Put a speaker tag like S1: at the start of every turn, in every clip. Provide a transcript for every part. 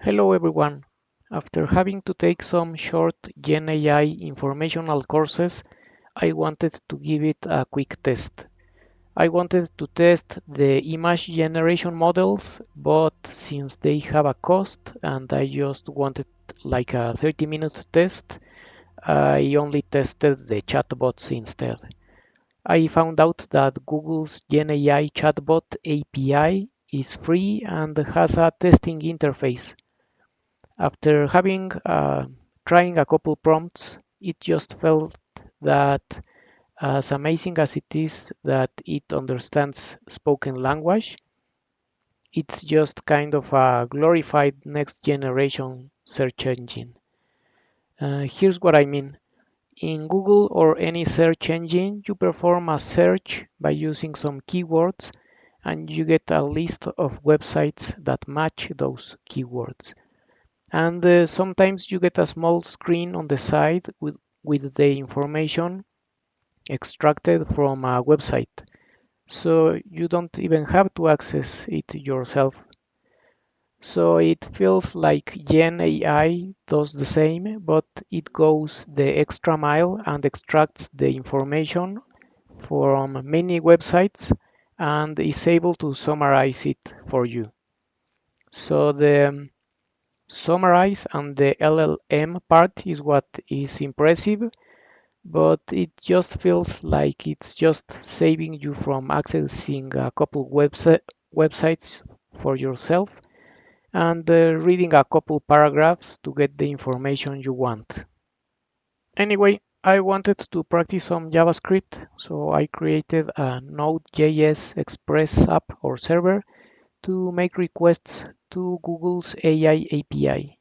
S1: Hello everyone. After having to take some short GenAI informational courses, I wanted to give it a quick test. I wanted to test the image generation models, but since they have a cost and I just wanted like a 30-minute test, I only tested the chatbots instead. I found out that Google's GenAI chatbot API is free and has a testing interface. After having trying a couple prompts, it just felt that as amazing as it is that it understands spoken language, it's just kind of a glorified next generation search engine. Here's what I mean. In Google or any search engine, you perform a search by using some keywords and you get a list of websites that match those keywords. And sometimes you get a small screen on the side with the information extracted from a website. So you don't even have to access it yourself. So it feels like Gen AI does the same, but it goes the extra mile and extracts the information from many websites and is able to summarize it for you. So the summarize and the LLM part is what is impressive, but it just feels like it's just saving you from accessing a couple websites for yourself and reading a couple paragraphs to get the information you want. Anyway, I wanted to practice some JavaScript, so I created a NodeJS Express app or server to make requests to Google's AI API.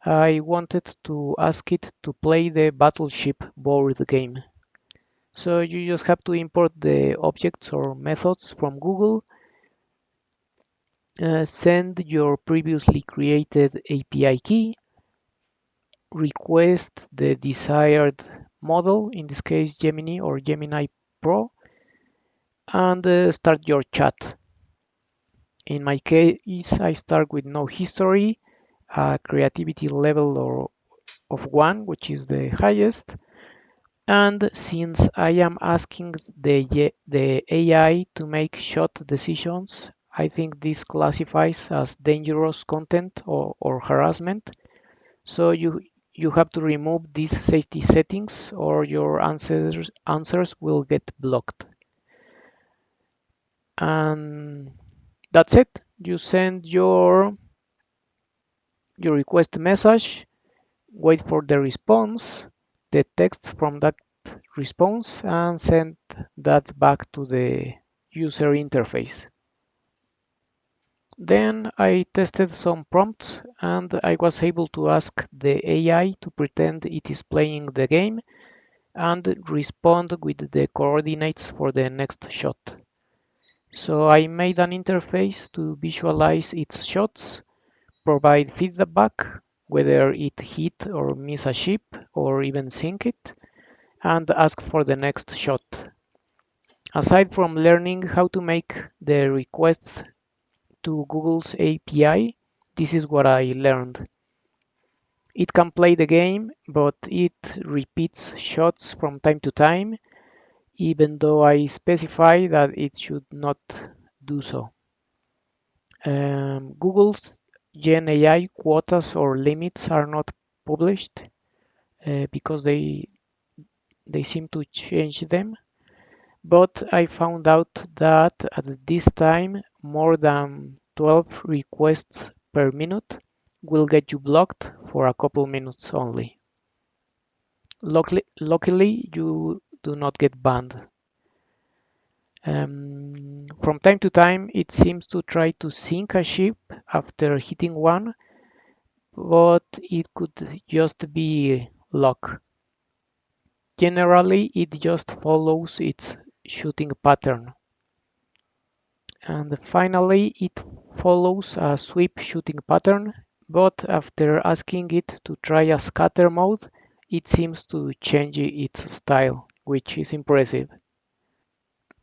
S1: I wanted to ask it to play the Battleship board game. So you just have to import the objects or methods from Google, send your previously created API key, request the desired model, in this case Gemini or Gemini Pro, and start your chat. In my case, I start with no history, a creativity level of 1, which is the highest. And since I am asking the AI to make short decisions, I think this classifies as dangerous content or harassment. So you have to remove these safety settings or your answers will get blocked. And that's it. You send your request message, wait for the response, the text from that response, and send that back to the user interface. Then I tested some prompts and I was able to ask the AI to pretend it is playing the game and respond with the coordinates for the next shot. So I made an interface to visualize its shots, provide feedback, whether it hit or miss a ship or even sink it, and ask for the next shot. Aside from learning how to make the requests to Google's API, this is what I learned. It can play the game, but it repeats shots from time to time, even though I specify that it should not do so. Google's GenAI quotas or limits are not published because they seem to change them. But I found out that at this time, more than 12 requests per minute will get you blocked for a couple minutes only. Luckily, you do not get banned. From time to time, it seems to try to sink a ship after hitting one, but it could just be luck. Generally, it just follows its shooting pattern. And finally, it follows a sweep shooting pattern, but after asking it to try a scatter mode, it seems to change its style, which is impressive.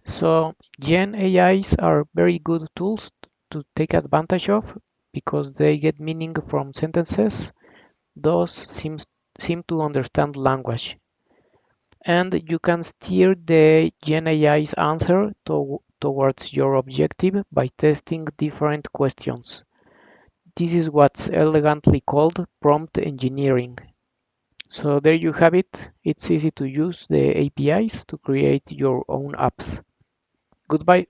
S1: So Gen AIs are very good tools to take advantage of, because they get meaning from sentences. Those seem to understand language. And you can steer the GenAI's answer towards your objective by testing different questions. This is what's elegantly called prompt engineering. So there you have it. It's easy to use the APIs to create your own apps. Goodbye.